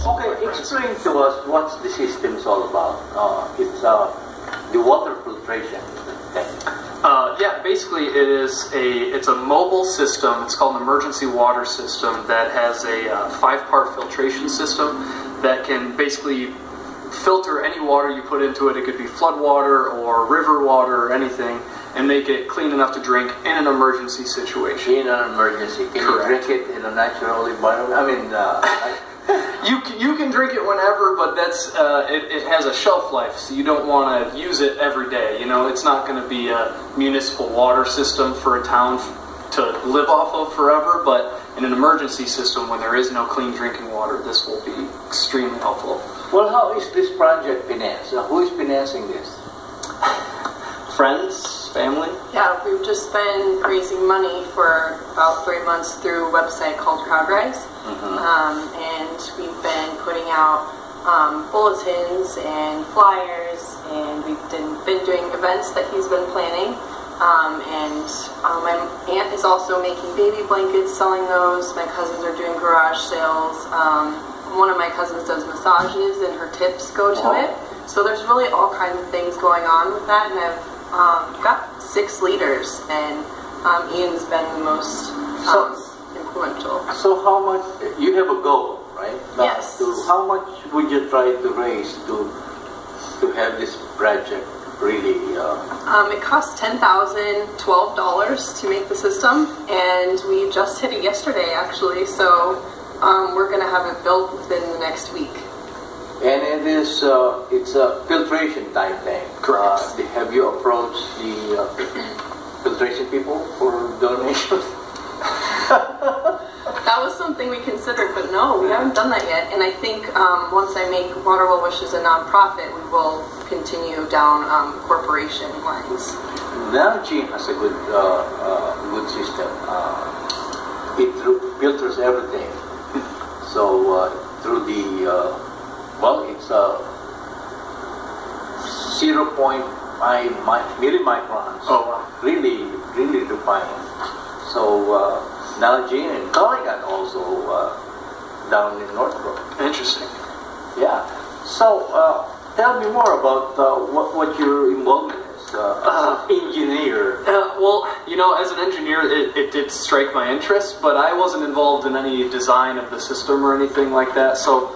Okay, explain to us what the system is all about. It's the water filtration tank. Yeah, basically it's a mobile system. It's called an emergency water system that has a 5-part filtration system that can basically filter any water you put into it. It could be flood water or river water or anything, and make it clean enough to drink in an emergency situation. In an emergency, can you drink it in a natural environment? I mean, you can drink it whenever, but that's it has a shelf life, so you don't want to use it every day. You know, it's not going to be a municipal water system for a town to live off of forever, but in an emergency system when there is no clean drinking water, this will be extremely helpful. Well, how is this project financed? Who is financing this? Friends, family? Yeah, we've just been raising money for about 3 months through a website called CrowdRise. And we've been putting out bulletins and flyers, and we've been doing events that he's been planning. My aunt is also making baby blankets, selling those. My cousins are doing garage sales. One of my cousins does massages, and her tips go to it. So there's really all kinds of things going on with that, and I've got 6 leaders, and Ian's been the most influential. So how much, you have a goal, right? Yes. How much would you try to raise to have this project really? It costs $10,012 to make the system, and we just hit it yesterday actually, so we're going to have it built within the next week. And it is, it's a filtration type thing. Correct. Have you approached the filtration people for donations? That was something we considered, but no, we haven't done that yet. And I think once I make Water Well Wishes a nonprofit, we will continue down corporation lines. Now Gene has a good system. It filters everything. So through the well, it's 0.5 millimicrons. Oh, wow. Really refined. So now Gene and Colligan also down in Northbrook. Interesting. Yeah. So tell me more about what your involvement is as an engineer. Well, you know, as an engineer, it did strike my interest, but I wasn't involved in any design of the system or anything like that. So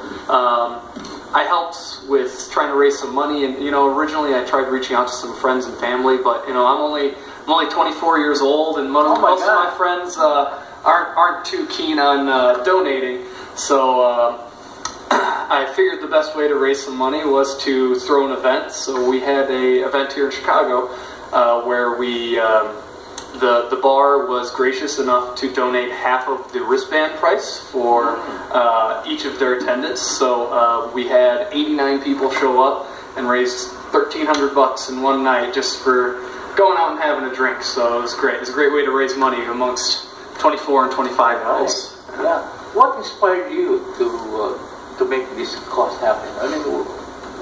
I helped with trying to raise some money, and you know, originally I tried reaching out to some friends and family, but you know, I'm only 24 years old, and most of my friends aren't too keen on donating. So I figured the best way to raise some money was to throw an event. So we had an event here in Chicago where we the bar was gracious enough to donate half of the wristband price for each of their attendants. So we had 89 people show up and raised $1,300 in one night just for going out and having a drink. So it was great. It was a great way to raise money amongst 24 and 25-year-olds. Yeah. What inspired you to make this cause happen? I mean,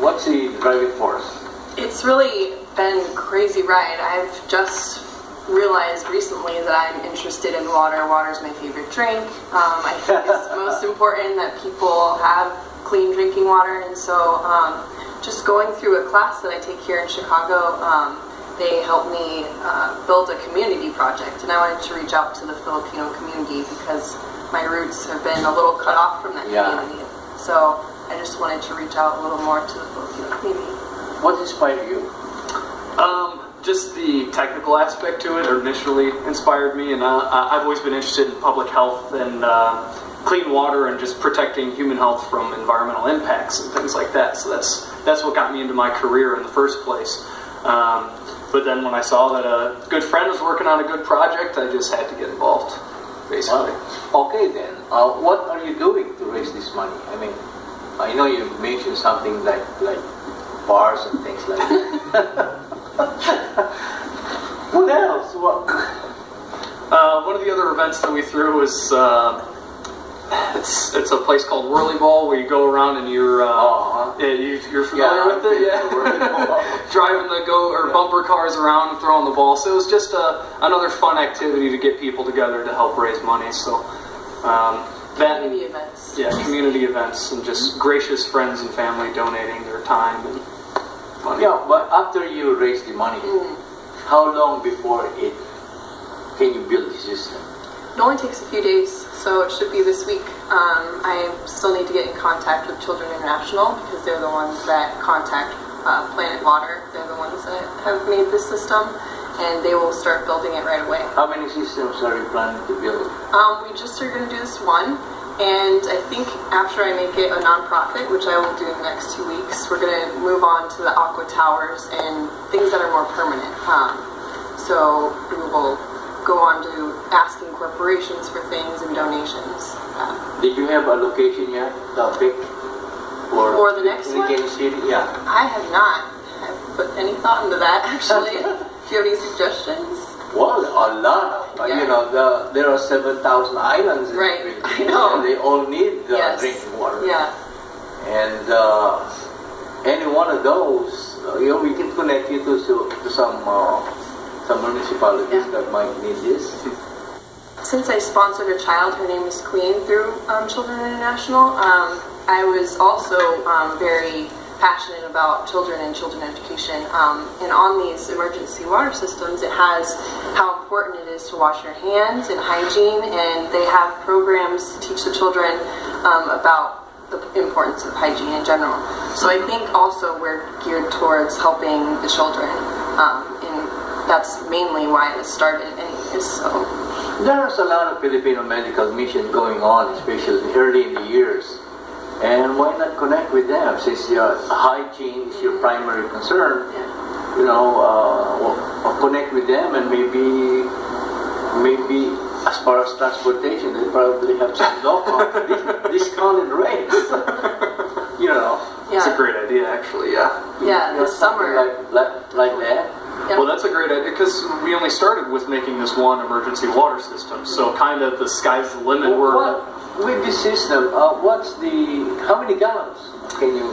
what's the driving force? It's really been a crazy ride. I've just realized recently that I'm interested in water. Water's my favorite drink. I think it's most important that people have clean drinking water, and so just going through a class that I take here in Chicago, they helped me build a community project, and I wanted to reach out to the Filipino community because my roots have been a little cut off from that community. So I just wanted to reach out a little more to the Filipino community. What inspired you? Just the technical aspect to it initially inspired me, and I've always been interested in public health and clean water and just protecting human health from environmental impacts and things like that. So that's what got me into my career in the first place. But then when I saw that a good friend was working on a good project, I just had to get involved, basically. Well, okay then, what are you doing to raise this money? I mean, I know you mentioned something like bars and things like that. What else? One of the other events that we threw was it's a place called Whirly Ball where you go around and you're familiar with it, driving the bumper cars around and throwing the ball. So it was just another fun activity to get people together to help raise money. So Community events. Yeah, community events, and just gracious friends and family donating their time and money. Yeah, but after you raise the money, how long before can you build the system? It only takes a few days, so it should be this week. I still need to get in contact with Children International because they're the ones that contact Planet Water. They're the ones that have made this system, and they will start building it right away. How many systems are you planning to build? We just are going to do this one, and I think after I make it a nonprofit, which I will do in the next 2 weeks, we're going to move on to the aqua towers and things that are more permanent. So we will go on to asking corporations for things and donations. Did you have a location yet, the pick? For the next one? City? Yeah. I have not put any thought into that, actually. Do you have any suggestions? Well, a lot. Yeah. You know, there are 7,000 islands in Right, the I know. and they all need Yes. drinking water. Yeah. And any one of those, we can connect you to some municipalities that might need this. Since I sponsored a child, her name is Queen, through Children International, I was also very passionate about children and children education. And on these emergency water systems, it has how important it is to wash your hands and hygiene, and they have programs to teach the children about the importance of hygiene in general. So I think also we're geared towards helping the children, and that's mainly why this started anyways. So There's a lot of Filipino medical mission going on, especially early in the years. And why not connect with them, since hygiene is your primary concern? yeah. You know, connect with them, and maybe as far as transportation, they probably have some local discounted rates. You know, It's a Yeah. great idea, actually. Yeah. Yeah, this summer. like that. Yep. Well, that's a great idea because we only started with making this one emergency water system, so kind of the sky's the limit. With this system, how many gallons can you?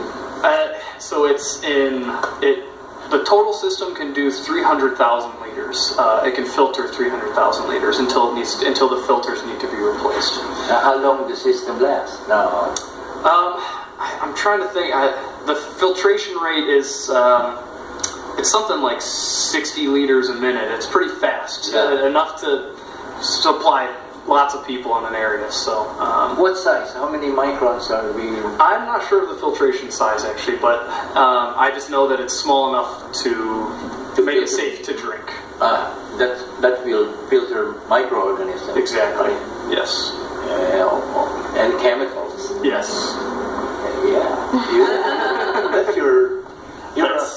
So it's the total system can do 300,000 liters. It can filter 300,000 liters until the filters need to be replaced. How long does the system last? Now, I'm trying to think. The filtration rate is it's something like 60 liters a minute. It's pretty fast, Yeah. enough to supply lots of people in an area. So, what size? How many microns are we? I'm not sure of the filtration size actually, but I just know that it's small enough to make it safe to drink. That will filter microorganisms. Exactly. Yes. And chemicals. Yes. Yeah. That's your.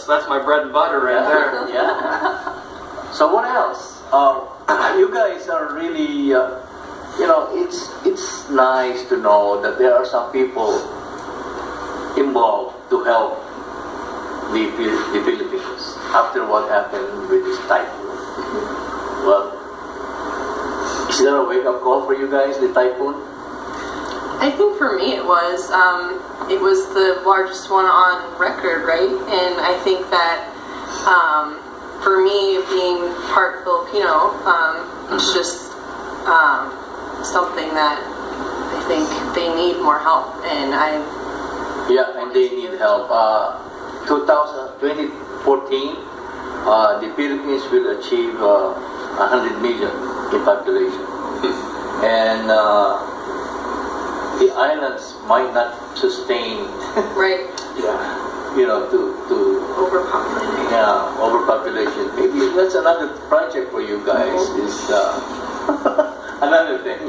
That's my bread and butter right there. Yeah. So what else? You guys are really. It's nice to know that there are some people involved to help the Philippines after what happened with this typhoon. Well, is there a wake-up call for you guys, the typhoon? I think for me it was the largest one on record, right? And I think that for me, being part Filipino, it's just something that I think they need more help, and they need help. 2014, the Philippines will achieve 100 million in population, and the islands might not sustain. right. Yeah. To Overpopulated. yeah, overpopulation. Maybe that's another project for you guys. Is another thing.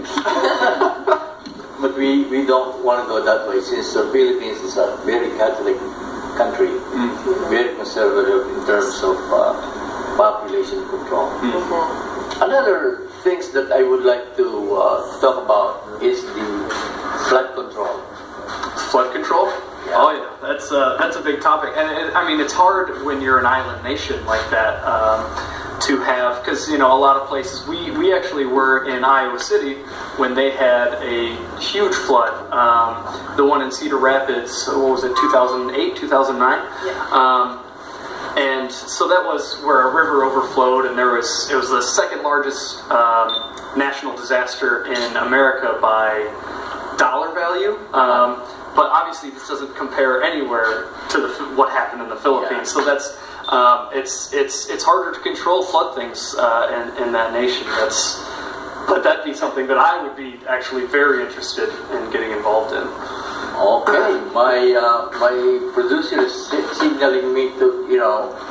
But we don't want to go that way, since the Philippines is a very Catholic country, very conservative in terms of population control. Another things that I would like to talk about is the flood control. Flood control? Yeah. Oh yeah, that's a big topic, and it's hard when you're an island nation like that to have, because a lot of places. We actually were in Iowa City when they had a huge flood. The one in Cedar Rapids, what was it, 2008, 2009? Yeah. And so that was where a river overflowed, and it was the second largest national disaster in America by dollar value. But obviously, this doesn't compare anywhere to what happened in the Philippines. So that's it's harder to control flood things in that nation. But that'd be something that I would be actually very interested in getting involved in. Okay, my producer is signaling me to,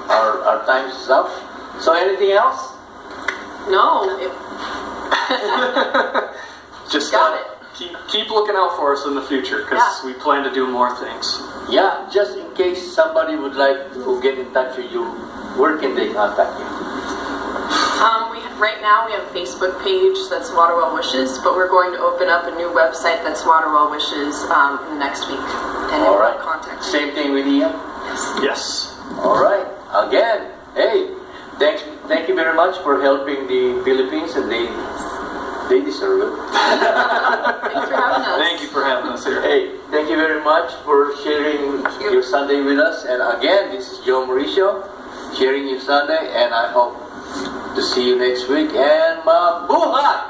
our time is up. So anything else? No. Just got it. Keep looking out for us in the future, because we plan to do more things. Yeah, just in case somebody would like to get in touch with you, where can they contact you? Right now we have a Facebook page that's Waterwell Wishes, but we're going to open up a new website that's Waterwell Wishes in the next week. And All right. Contact me. Same thing with Ian? Yes. All right. Again, hey, thank you very much for helping the Philippines, and they deserve it. Thanks for having us. Thank you for having us here. Hey, thank you very much for sharing your Sunday with us. And again, this is Joe Mauricio, sharing your Sunday, and I hope to see you next week. And mabuhay!